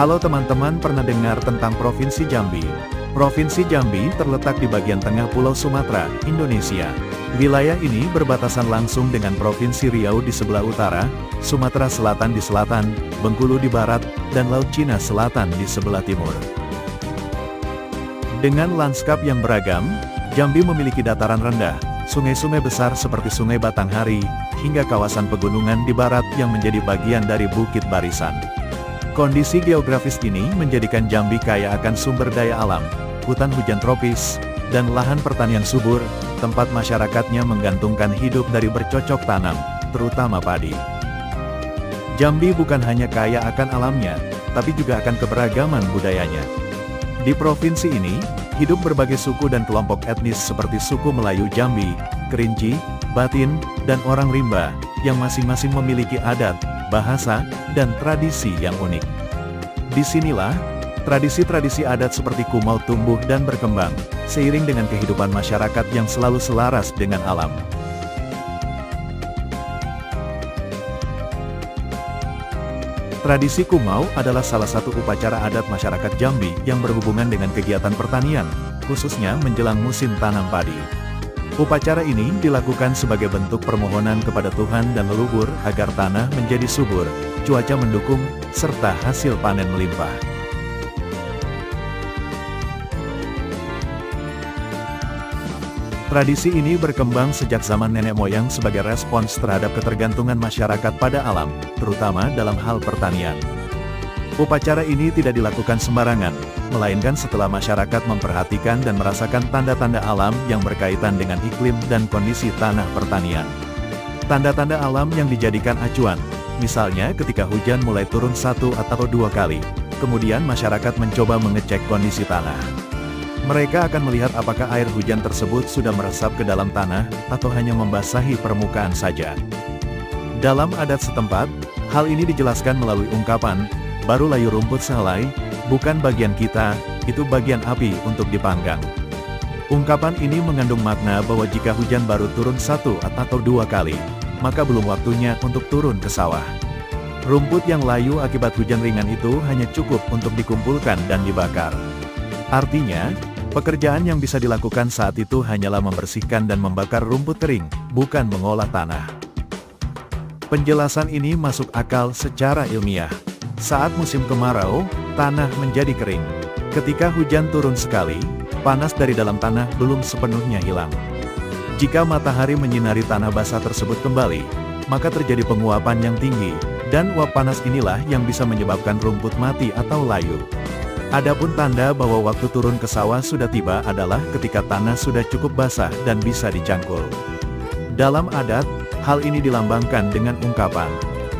Halo teman-teman, pernah dengar tentang Provinsi Jambi? Provinsi Jambi terletak di bagian tengah Pulau Sumatera, Indonesia. Wilayah ini berbatasan langsung dengan Provinsi Riau di sebelah utara, Sumatera Selatan di selatan, Bengkulu di barat, dan Laut Cina Selatan di sebelah timur. Dengan lanskap yang beragam, Jambi memiliki dataran rendah, sungai-sungai besar seperti Sungai Batanghari, hingga kawasan pegunungan di barat yang menjadi bagian dari Bukit Barisan. Kondisi geografis ini menjadikan Jambi kaya akan sumber daya alam, hutan hujan tropis, dan lahan pertanian subur, tempat masyarakatnya menggantungkan hidup dari bercocok tanam, terutama padi. Jambi bukan hanya kaya akan alamnya, tapi juga akan keberagaman budayanya. Di provinsi ini, hidup berbagai suku dan kelompok etnis seperti suku Melayu Jambi, Kerinci, Batin, dan orang Rimba, yang masing-masing memiliki adat, bahasa, dan tradisi yang unik. Disinilah, tradisi-tradisi adat seperti Kumau tumbuh dan berkembang, seiring dengan kehidupan masyarakat yang selalu selaras dengan alam. Tradisi Kumau adalah salah satu upacara adat masyarakat Jambi yang berhubungan dengan kegiatan pertanian, khususnya menjelang musim tanam padi. Upacara ini dilakukan sebagai bentuk permohonan kepada Tuhan dan leluhur agar tanah menjadi subur, cuaca mendukung, serta hasil panen melimpah. Tradisi ini berkembang sejak zaman nenek moyang sebagai respons terhadap ketergantungan masyarakat pada alam, terutama dalam hal pertanian. Upacara ini tidak dilakukan sembarangan, melainkan setelah masyarakat memperhatikan dan merasakan tanda-tanda alam yang berkaitan dengan iklim dan kondisi tanah pertanian. Tanda-tanda alam yang dijadikan acuan, misalnya ketika hujan mulai turun 1 atau 2 kali, kemudian masyarakat mencoba mengecek kondisi tanah. Mereka akan melihat apakah air hujan tersebut sudah meresap ke dalam tanah, atau hanya membasahi permukaan saja. Dalam adat setempat, hal ini dijelaskan melalui ungkapan, "Baru layu rumput sehelai, bukan bagian kita, itu bagian api untuk dipanggang." Ungkapan ini mengandung makna bahwa jika hujan baru turun 1 atau 2 kali, maka belum waktunya untuk turun ke sawah. Rumput yang layu akibat hujan ringan itu hanya cukup untuk dikumpulkan dan dibakar. Artinya, pekerjaan yang bisa dilakukan saat itu hanyalah membersihkan dan membakar rumput kering, bukan mengolah tanah. Penjelasan ini masuk akal secara ilmiah. Saat musim kemarau, tanah menjadi kering. Ketika hujan turun sekali, panas dari dalam tanah belum sepenuhnya hilang. Jika matahari menyinari tanah basah tersebut kembali, maka terjadi penguapan yang tinggi, dan uap panas inilah yang bisa menyebabkan rumput mati atau layu. Adapun tanda bahwa waktu turun ke sawah sudah tiba adalah ketika tanah sudah cukup basah dan bisa dicangkul. Dalam adat, hal ini dilambangkan dengan ungkapan,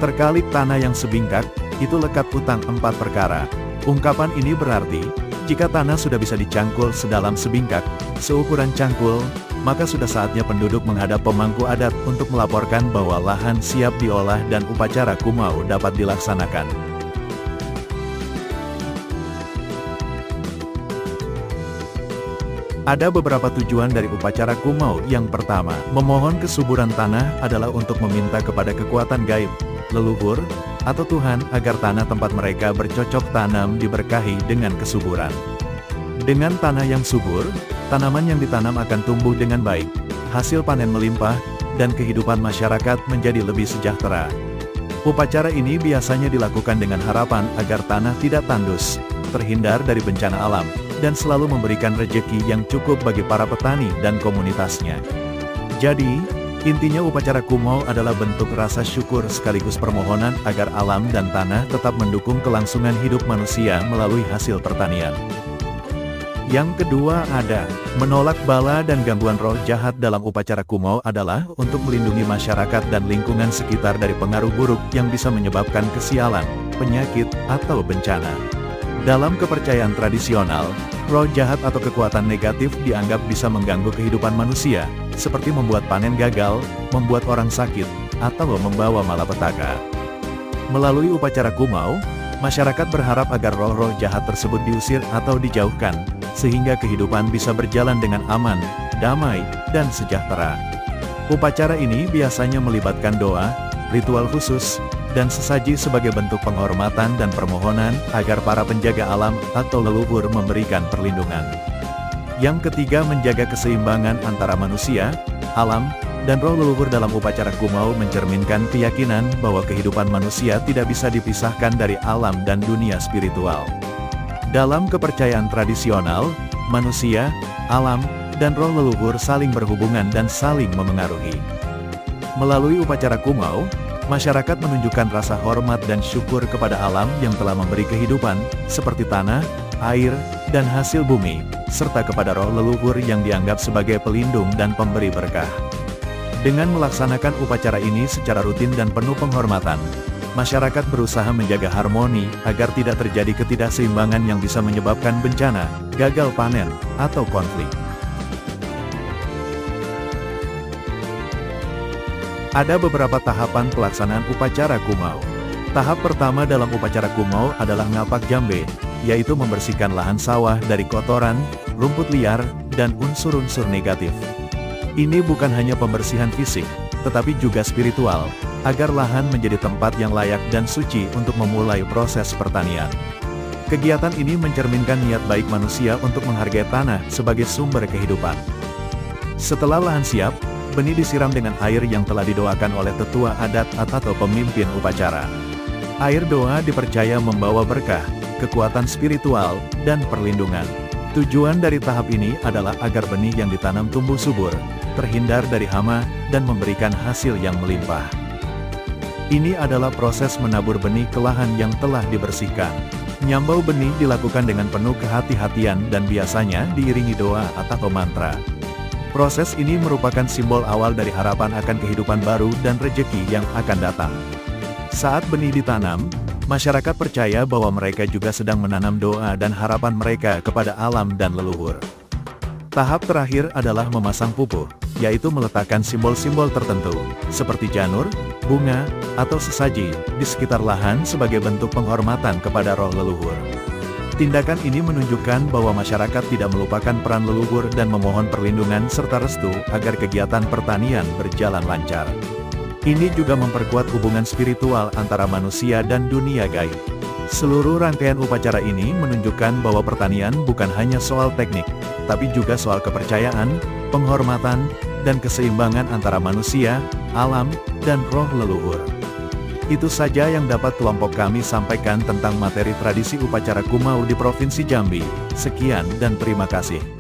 "Terkalik tanah yang sebingkak, itu lekat utang 4 perkara." Ungkapan ini berarti, jika tanah sudah bisa dicangkul sedalam sebingkak, seukuran cangkul, maka sudah saatnya penduduk menghadap pemangku adat untuk melaporkan bahwa lahan siap diolah dan upacara Kumau dapat dilaksanakan. Ada beberapa tujuan dari upacara Kumau. Yang pertama, memohon kesuburan tanah adalah untuk meminta kepada kekuatan gaib, leluhur, atau Tuhan agar tanah tempat mereka bercocok tanam diberkahi dengan kesuburan. Dengan tanah yang subur, tanaman yang ditanam akan tumbuh dengan baik, hasil panen melimpah, dan kehidupan masyarakat menjadi lebih sejahtera. Upacara ini biasanya dilakukan dengan harapan agar tanah tidak tandus, terhindar dari bencana alam, dan selalu memberikan rejeki yang cukup bagi para petani dan komunitasnya. Jadi, intinya upacara Kumau adalah bentuk rasa syukur sekaligus permohonan agar alam dan tanah tetap mendukung kelangsungan hidup manusia melalui hasil pertanian. Yang kedua ada, menolak bala dan gangguan roh jahat. Dalam upacara Kumau adalah untuk melindungi masyarakat dan lingkungan sekitar dari pengaruh buruk yang bisa menyebabkan kesialan, penyakit, atau bencana. Dalam kepercayaan tradisional, roh jahat atau kekuatan negatif dianggap bisa mengganggu kehidupan manusia, seperti membuat panen gagal, membuat orang sakit, atau membawa malapetaka. Melalui upacara Kumau, masyarakat berharap agar roh-roh jahat tersebut diusir atau dijauhkan, sehingga kehidupan bisa berjalan dengan aman, damai, dan sejahtera. Upacara ini biasanya melibatkan doa, ritual khusus, dan sesaji sebagai bentuk penghormatan dan permohonan agar para penjaga alam atau leluhur memberikan perlindungan. Yang ketiga, menjaga keseimbangan antara manusia, alam, dan roh leluhur dalam upacara Kumaul mencerminkan keyakinan bahwa kehidupan manusia tidak bisa dipisahkan dari alam dan dunia spiritual. Dalam kepercayaan tradisional, manusia, alam, dan roh leluhur saling berhubungan dan saling memengaruhi. Melalui upacara Kumaul, masyarakat menunjukkan rasa hormat dan syukur kepada alam yang telah memberi kehidupan, seperti tanah, air, dan hasil bumi, serta kepada roh leluhur yang dianggap sebagai pelindung dan pemberi berkah. Dengan melaksanakan upacara ini secara rutin dan penuh penghormatan, masyarakat berusaha menjaga harmoni agar tidak terjadi ketidakseimbangan yang bisa menyebabkan bencana, gagal panen, atau konflik. Ada beberapa tahapan pelaksanaan upacara Kumaul. Tahap pertama dalam upacara Kumaul adalah ngapak jambe, yaitu membersihkan lahan sawah dari kotoran, rumput liar, dan unsur-unsur negatif. Ini bukan hanya pembersihan fisik, tetapi juga spiritual, agar lahan menjadi tempat yang layak dan suci untuk memulai proses pertanian. Kegiatan ini mencerminkan niat baik manusia untuk menghargai tanah sebagai sumber kehidupan. Setelah lahan siap, benih disiram dengan air yang telah didoakan oleh tetua adat atau pemimpin upacara. Air doa dipercaya membawa berkah, kekuatan spiritual, dan perlindungan. Tujuan dari tahap ini adalah agar benih yang ditanam tumbuh subur, terhindar dari hama, dan memberikan hasil yang melimpah. Ini adalah proses menabur benih ke lahan yang telah dibersihkan. Nyambau benih dilakukan dengan penuh kehati-hatian dan biasanya diiringi doa atau mantra. Proses ini merupakan simbol awal dari harapan akan kehidupan baru dan rejeki yang akan datang. Saat benih ditanam, masyarakat percaya bahwa mereka juga sedang menanam doa dan harapan mereka kepada alam dan leluhur. Tahap terakhir adalah memasang pupuh, yaitu meletakkan simbol-simbol tertentu, seperti janur, bunga, atau sesaji, di sekitar lahan sebagai bentuk penghormatan kepada roh leluhur. Tindakan ini menunjukkan bahwa masyarakat tidak melupakan peran leluhur dan memohon perlindungan serta restu agar kegiatan pertanian berjalan lancar. Ini juga memperkuat hubungan spiritual antara manusia dan dunia gaib. Seluruh rangkaian upacara ini menunjukkan bahwa pertanian bukan hanya soal teknik, tapi juga soal kepercayaan, penghormatan, dan keseimbangan antara manusia, alam, dan roh leluhur. Itu saja yang dapat kelompok kami sampaikan tentang materi tradisi upacara Kumaul di Provinsi Jambi. Sekian dan terima kasih.